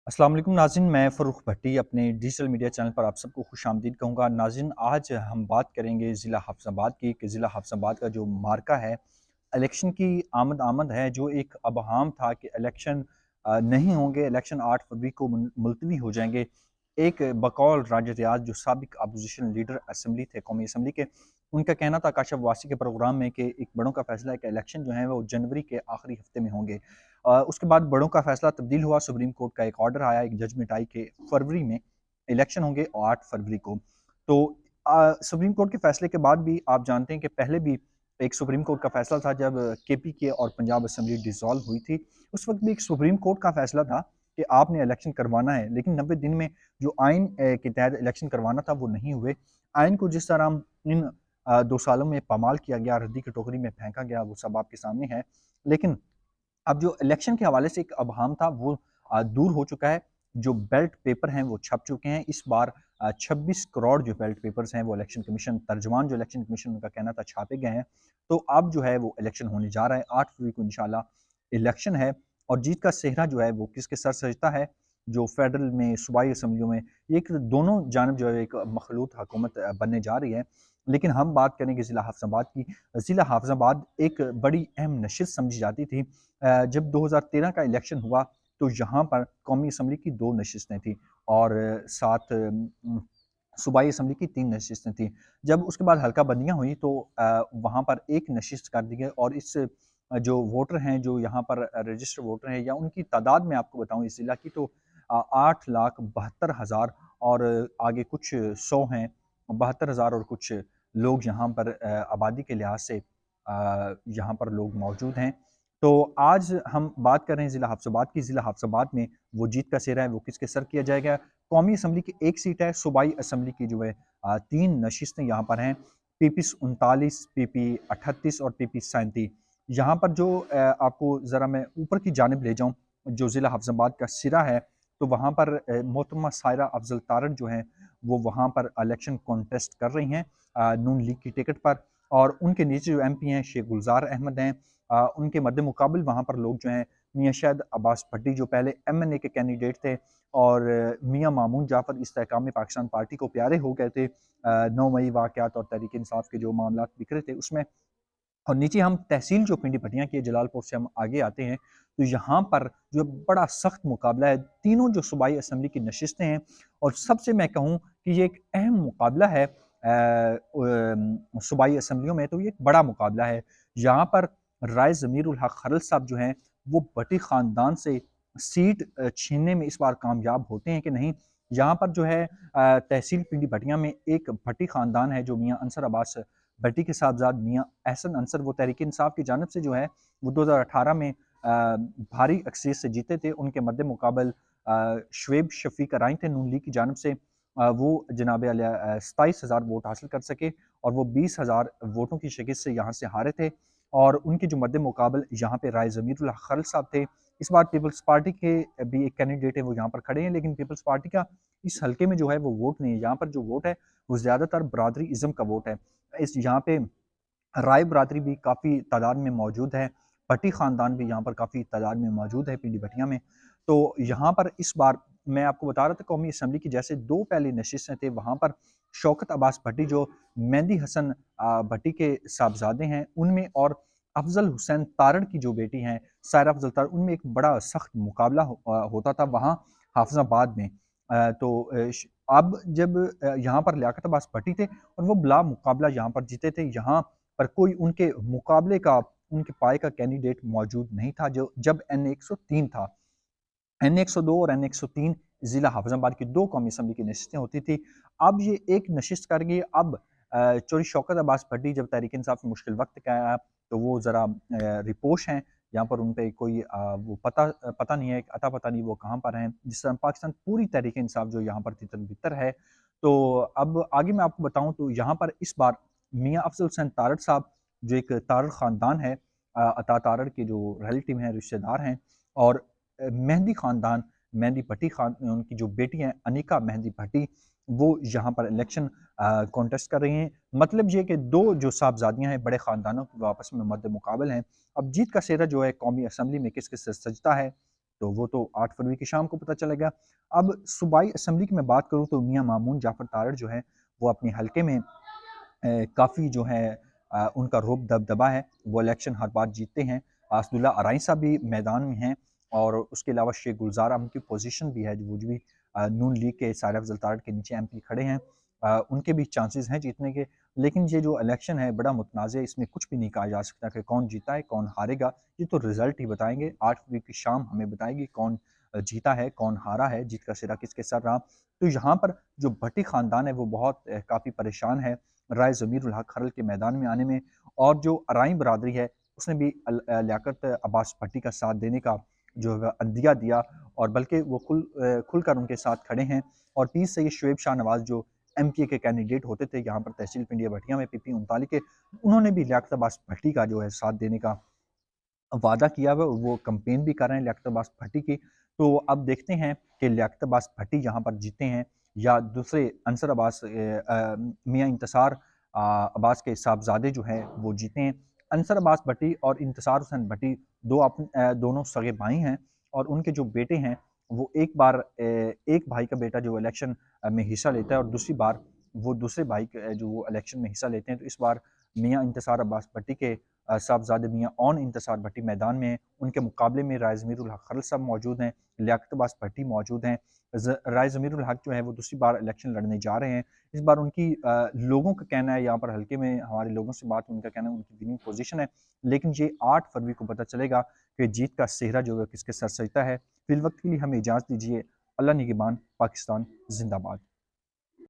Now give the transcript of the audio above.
अस्सलाम वालेकुम नाज़रीन, मैं फ़रूख़ भट्टी अपने डिजिटल मीडिया चैनल पर आप सबको खुशामदीद कहूँगा। नाज़रीन, आज हम बात करेंगे ज़िला हफ्साबाद की कि ज़िला हफ्साबाद का जो मार्का है, इलेक्शन की आमद है, जो एक अबहाम था कि इलेक्शन नहीं होंगे, इलेक्शन 8 फरवरी को मुलतवी हो जाएँगे। एक बकौल राजा रियाज़ जो साबिक़ अपोज़िशन लीडर असेंबली थे, कौमी असेंबली के, उनका कहना था काशफ वासी के प्रोग्राम में कि एक बड़ों का फ़ैसला है कि इलेक्शन जो है वो जनवरी के आखिरी हफ़्ते में होंगे। उसके बाद बड़ों का फ़ैसला तब्दील हुआ, सुप्रीम कोर्ट का एक ऑर्डर आया, एक जजमेंट आई कि फरवरी में इलेक्शन होंगे 8 फरवरी को। तो सुप्रीम कोर्ट के फ़ैसले के बाद भी आप जानते हैं कि पहले भी एक सुप्रीम कोर्ट का फ़ैसला था जब केपीके और पंजाब असेंबली डिसॉल्व हुई थी। उस वक़्त भी एक सुप्रीम कोर्ट का फ़ैसला था कि आपने इलेक्शन करवाना है, लेकिन 90 दिन में जो आइन के तहत इलेक्शन करवाना था वो नहीं हुए। आइन को जिस तरह इन 2 सालों में पामाल किया गया, रद्दी की टोकरी में फेंका गया, वो सब आपके सामने है। लेकिन अब जो इलेक्शन के हवाले से एक अबहाम था वो दूर हो चुका है। जो बैलेट पेपर हैं वो छप चुके हैं। इस बार 26 करोड़ जो बैलेट पेपर्स हैं वो इलेक्शन कमीशन तर्जुमान जो इलेक्शन कमीशन उनका कहना था छापे गए हैं। तो अब जो है वो इलेक्शन होने जा रहा है। 8 फरवरी को इंशाल्लाह इलेक्शन है और जीत का सेहरा जो है वो किसके सर सजता है। जो फेडरल में, सूबाई असम्बलियों में एक दोनों जानब जो है एक मखलूत हुकूमत बनने जा रही है। लेकिन हम बात करेंगे ज़िला हफ्साबाद की। ज़िला हफ्साबाद एक बड़ी अहम नशिस्त समझी जाती थी। जब 2013 का इलेक्शन हुआ तो यहाँ पर कौमी असम्बली की 2 नशिस्तें थी और साथ सूबाई असम्बली की 3 नशिस्तें थी। जब उसके बाद हल्का बंदियाँ हुई तो वहाँ पर 1 नशिस्त कर दी गई और इस जो वोटर हैं, जो यहाँ पर रजिस्टर वोटर हैं या उनकी तादाद मैं आपको बताऊँ इस ज़िला की तो 8,72,000 और आगे कुछ 100 हैं, 72,000 और कुछ लोग यहाँ पर आबादी के लिहाज से यहाँ पर लोग मौजूद हैं। तो आज हम बात कर रहे हैं ज़िला हफ्साबाद की। ज़िला हफ्साबाद में वो जीत का सेहरा है वो किसके सर किया जाएगा। कौमी असम्बली की 1 सीट है, सूबाई असम्बली की जो है 3 नशिस्तें यहाँ पर हैं। पीपीस 39, पीपी 38 और पीपी 37। यहाँ पर जो आपको ज़रा मैं ऊपर की जानिब ले जाऊँ, जो ज़िला हफ्साबाद का सिरा है, तो वहाँ पर मोहतरमा सायरा अफ़ज़ल तारड़ जो हैं, वो वहाँ पर इलेक्शन कॉन्टेस्ट कर रही हैं नून लीग की टिकट पर और उनके नीचे जो एमपी हैं शेख गुलज़ार अहमद हैं। उनके मद्देमुकाबिल वहाँ पर लोग जो हैं मियाँ शहद अब्बास भट्टी जो पहले एमएनए के कैंडिडेट थे और मियाँ मामून जाफ़र इस्तेहकाम पाकिस्तान पार्टी को प्यारे हो गए थे। 9 मई वाक़यात और तहरीक इंसाफ के जो मामलात बिखरे थे उसमें और नीचे हम तहसील जो पिंडी भटियाँ की है, जलालपुर से हम आगे आते हैं, तो यहाँ पर जो बड़ा सख्त मुकाबला है, तीनों जो सूबाई असेंबली की नशिस्तें हैं और सबसे मैं कहूँ कि ये एक अहम मुकाबला है सूबाई असेंबलियों में, तो ये एक बड़ा मुकाबला है। यहाँ पर राय ज़मीर उल हक खरल साहब जो हैं, वो भट्टी ख़ानदान से सीट छीनने में इस बार कामयाब होते हैं कि नहीं? यहाँ पर जो है तहसील पिंडी भटियाँ में एक भट्टी ख़ानदान है, जो मियाँ अंसर अब्बास भट्टी के साहबजाद मियाँ एहसन अंसर वो तहरीक इंसाफ की जानिब से जो है वो 2018 में भारी अक्सरियत से जीते थे। उनके मद्देमुकाबल शुएब शफ़ीक राई थे नून लीग की जानिब से वो जनाब आलिया 27,000 वोट हासिल कर सके और वो 20,000 वोटों की शिकस्त से यहाँ से हारे थे और उनके जो मद्देमुकाबल यहाँ पे राय ज़मीर उल हक खरल साहब थे। इस बार पीपल्स पार्टी के भी एक कैंडिडेट है वो यहाँ पर खड़े हैं, लेकिन पीपल्स पार्टी का इस हल्के में जो है वो वोट नहीं है। यहाँ पर जो वोट है वो ज़्यादातर बरादरी इज़्म का वोट है। इस यहाँ पे राय बरादरी भी काफ़ी तादाद में मौजूद है, भट्टी ख़ानदान भी यहाँ पर काफ़ी तादाद में मौजूद है पिंडी भटिया में। तो यहाँ पर इस बार मैं आपको बता रहा था कौमी असम्बली की जैसे 2 पहली नशिस्तें थे, वहाँ पर शौकत अब्बास भट्टी जो मेहंदी हसन भट्टी के साहबज़ादे हैं, उनमें और अफ़ज़ल हुसैन तारड़ की जो बेटी हैं, सायरा अफ़ज़ल तारड़, उनमें एक बड़ा सख्त मुकाबला होता था वहाँ हाफ़िज़ाबाद में। तो अब जब यहाँ पर लियाकत अब्बास भट्टी थे और वो बिला मुकाबला यहाँ पर जीते थे। यहाँ पर कोई उनके मुकाबले का, उनके पाए का कैंडिडेट मौजूद नहीं था जो जब एन 103 था। एन 102 और एन 103 ज़िला हाफ़िज़ाबाद की 2 कौमी असम्बली की नशिस्तें होती थी। अब ये एक नशिस्त कर गई। अब चौधरी शौकत अब्बास भट्टी जब तहरीक इंसाफ में मुश्किल वक़्त का आया, तो वो ज़रा रिपोश हैं। यहाँ पर उन पे कोई वो पता नहीं है, अता पता नहीं वो कहाँ पर हैं। जिस तरह पाकिस्तान पूरी तहरीक इंसाफ जो यहाँ पर तितर-बितर है। तो अब आगे मैं आपको बताऊँ तो यहाँ पर इस बार मियाँ अफ़ज़ल हुसैन तारड़ साहब जो एक तारड़ ख़ानदान है, अता तारड़ के जो रिलेटिव हैं, रिश्तेदार हैं और मेहंदी ख़ानदान, मेहंदी भट्टी उनकी जो बेटी हैं अनिका मेहंदी भट्टी, वो यहाँ पर इलेक्शन कॉन्टेस्ट कर रही हैं। मतलब ये कि 2 जो साहबज़ादियाँ हैं बड़े ख़ानदानों की वो आपस में मद्देमुकाबल हैं। अब जीत का सेहरा जो है कौमी असम्बली में किसके सर सजता है, तो वो तो 8 फरवरी की शाम को पता चलेगा। अब सूबाई असम्बली की मैं बात करूँ तो मियाँ मामून जाफ़र तारड़ जो है, वो अपने हलके में काफ़ी जो है उनका रोब दबदबा है, वो इलेक्शन हर बार जीतते हैं। असदुल्ला अराई साहब भी मैदान में हैं और उसके अलावा शेख गुलज़ार अहमद की पोज़ीशन भी है, वो जो भी नून लीग के साहिर अफ़ज़ल तारड़ के नीचे एमपी खड़े हैं। उनके भी चांसेस हैं जीतने के, लेकिन ये जो इलेक्शन है बड़ा मुतनाज़ है, इसमें कुछ भी नहीं कहा जा सकता कि कौन जीता है, कौन हारेगा। ये तो रिज़ल्ट ही बताएँगे, 8 फरवरी की शाम हमें बताएगी कौन जीता है, कौन हारा है, जीत का सिरा किसके सर रहा। तो यहाँ पर जो भट्टी ख़ानदान है वो बहुत काफ़ी परेशान है राय ज़मीरुल हक खरल के मैदान में आने में, और जो अराई बरादरी है उसने भी लियाकत अब्बास भट्टी का साथ देने का जो है अंदिया दिया, और बल्कि वो खुलकर उनके साथ खड़े हैं। और पीर सैयद शुएब शाह नवाज़ जो एमपीए के कैंडिडेट होते थे यहाँ पर तहसील पिंडिया भटिया में पीपी 39 के, उन्होंने भी लियाकत अब्बास भट्टी का जो है साथ देने का वादा किया हुआ है, और वो कैंपेन भी कर रहे हैं लियाकत अब्बास भट्टी की। तो अब देखते हैं कि लियाकत अब्बास भट्टी यहाँ पर जीते हैं या दूसरे अंसर अब्बास मियाँ इंतसार अब्बास के साहबजादे जो हैं वो जीते हैं। अंसर अब्बास भट्टी और इंतसार हुसैन भट्टी दोनों सगे भाई हैं, और उनके जो बेटे हैं वो एक बार एक भाई का बेटा जो इलेक्शन में हिस्सा लेता है और दूसरी बार वो दूसरे भाई जो वो इलेक्शन में हिस्सा लेते हैं। तो इस बार मियाँ इंतसार अब्बास भट्टी के साहबजादे मियाँ ओन इंतसार भट्टी मैदान में हैं, उनके मुकाबले में राय ज़मीरुल हक खरल साहब मौजूद हैं, लियाकत अब्बास भट्टी मौजूद हैं। राय ज़मीरुल हक जो है वो दूसरी बार इलेक्शन लड़ने जा रहे हैं। इस बार उनकी लोगों का कहना है, यहाँ पर हल्के में हमारे लोगों से बात, उनका कहना है उनकी विनिंग पोजीशन है, लेकिन ये 8 फरवरी को पता चलेगा कि जीत का सेहरा जो है किसके सर सजता है। फिल वक्त के लिए हमें इजाज़त दीजिए। अल्लाह निगहबान, पाकिस्तान जिंदाबाद।